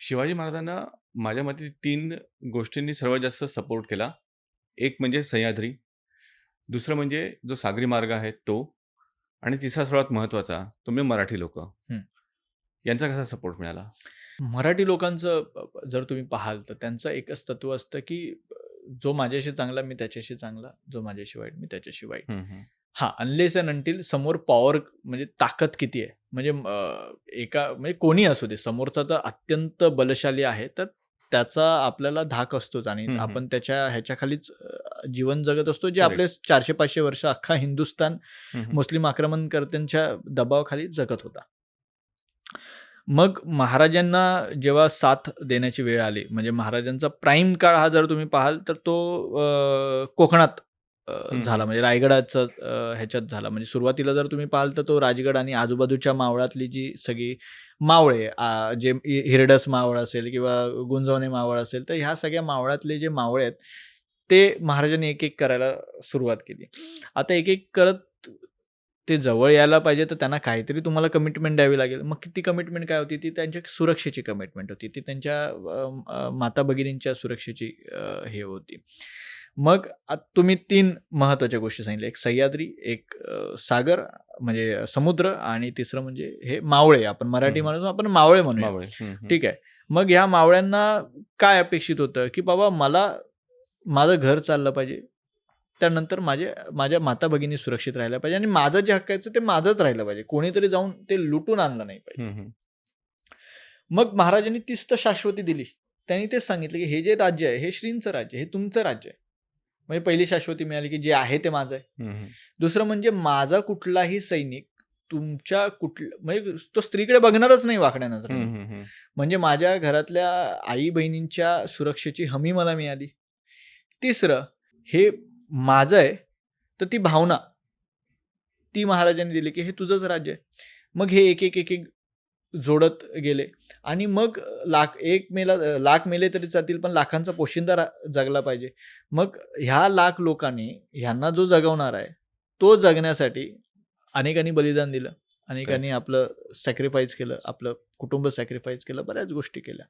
शिवाजी महाराजांना माझ्या मते 3 गोष्टींनी सर्वात जास्त सपोर्ट केला. एक म्हणजे सह्याद्री, दुसरं म्हणजे जो सागरी मार्ग आहे तो आणि तिसरा सर्वात महत्त्वाचा तो म्हणजे मराठी लोकं. हं. यांचा कसा सपोर्ट मिळाला? मराठी लोकांचं जर तुम्ही पाहाल तर त्यांचं एकच तत्व असतं, की जो माझ्याशी चांगला मी त्याच्याशी चांगला, जो माझ्याशी वाईट मी त्याच्याशी वाईट. हं, हं. हां, अनलेस अँड अंटिल समोर पॉवर म्हणजे ताकद किती आहे. म्हणजे एका म्हणजे कोणी असू दे, समोरचा तर अत्यंत बलशाली आहे, तर त्याचा आपल्याला धाक असतोच आणि हं, हं. आपण त्याच्या ह्याच्याखालीच जीवन जगत असतो, जे करेक्ट. आपले 400-500 वर्ष अख्खा हिंदुस्थान हं, हं. मुस्लिम आक्रमणकर्त्यांच्या दबावाखाली जगत होता. मग महाराजांना जेव्हा साथ देण्याची वेळ आली, म्हणजे महाराजांचा प्राईम काळ हा जर तुम्ही पाहाल, तर तो कोकणात हं, झाला. हं. म्हणजे रायगडाचं ह्याच्यात झाला. म्हणजे सुरुवातीला जर तुम्ही पाहाल, तर तो राजगड आणि आजूबाजूच्या मावळातली जी सगळी मावळे जे हिरडस मावळ असेल किंवा गुंजवणे मावळ असेल, तर ह्या सगळ्या मावळातले जे मावळे आहेत, ते महाराजांनी एक-एक करायला सुरुवात केली. आता एक-एक करत ते जवळ यायला पाहिजे, तर त्यांना काहीतरी तुम्हाला कमिटमेंट द्यावी लागेल. मग ती कमिटमेंट काय होती? ती त्यांच्या सुरक्षेची कमिटमेंट होती. ती त्यांच्या माता-भगिनींच्या सुरक्षेची हे होती. मग तुम्ही 3 महत्त्वाच्या गोष्टी सांगितल्या. एक सह्याद्री, एक सागर म्हणजे समुद्र आणि तिसरं म्हणजे हे मावळे. आपण हं, मराठी हं. म्हणून आपण मावळे म्हणूया. मावळे. हं, हं. ठीक आहे. मग ह्या मावळ्यांना काय अपेक्षित होतं, की बाबा मला माझं घर चाललं पाहिजे. त्यानंतर माझ्या माता-भगिनी सुरक्षित राहिल्या पाहिजे आणि माझं जे हक्काचं ते माझंच राहिलं पाहिजे. कोणीतरी जाऊन ते लुटून आणलं नाही पाहिजे. हं, हं. मग महाराजांनी तीच तर शाश्वती दिली. त्यांनी तेच सांगितलं, की हे जे राज्य आहे, हे श्रींचं राज्य आहे, हे तुमचं राज्य आहे. म्हणजे पहिली शाश्वती मिळाली, की जे आहे ते माझं आहे. हं, हं. दुसरं म्हणजे माझा कुठलाही सैनिक तुमच्या म्हणजे तो स्त्रीकडे बघणारच नाही वाकड्या नजरेने. हं, हं, हं. म्हणजे माझ्या घरातल्या आई-बहिणींच्या सुरक्षेची हमी मला मिळाली. तिसरं, हे माझं आहे, तर ती भावना, ती महाराजांनी दिली, की हे तुझंच राज्य आहे. मग हे एक-एक जोडत गेले आणि मग लाख मेले तरी चालतील, पण लाखांचा पोशिंदा जगला पाहिजे. मग ह्या लाख लोकांनी ह्यांना जो जगवणार आहे, तो जगण्यासाठी अनेकांनी बलिदान दिलं. अनेकांनी राइट. आपलं सॅक्रिफाईस केलं, आपलं कुटुंब सॅक्रिफाईस केलं, बऱ्याच गोष्टी केल्या.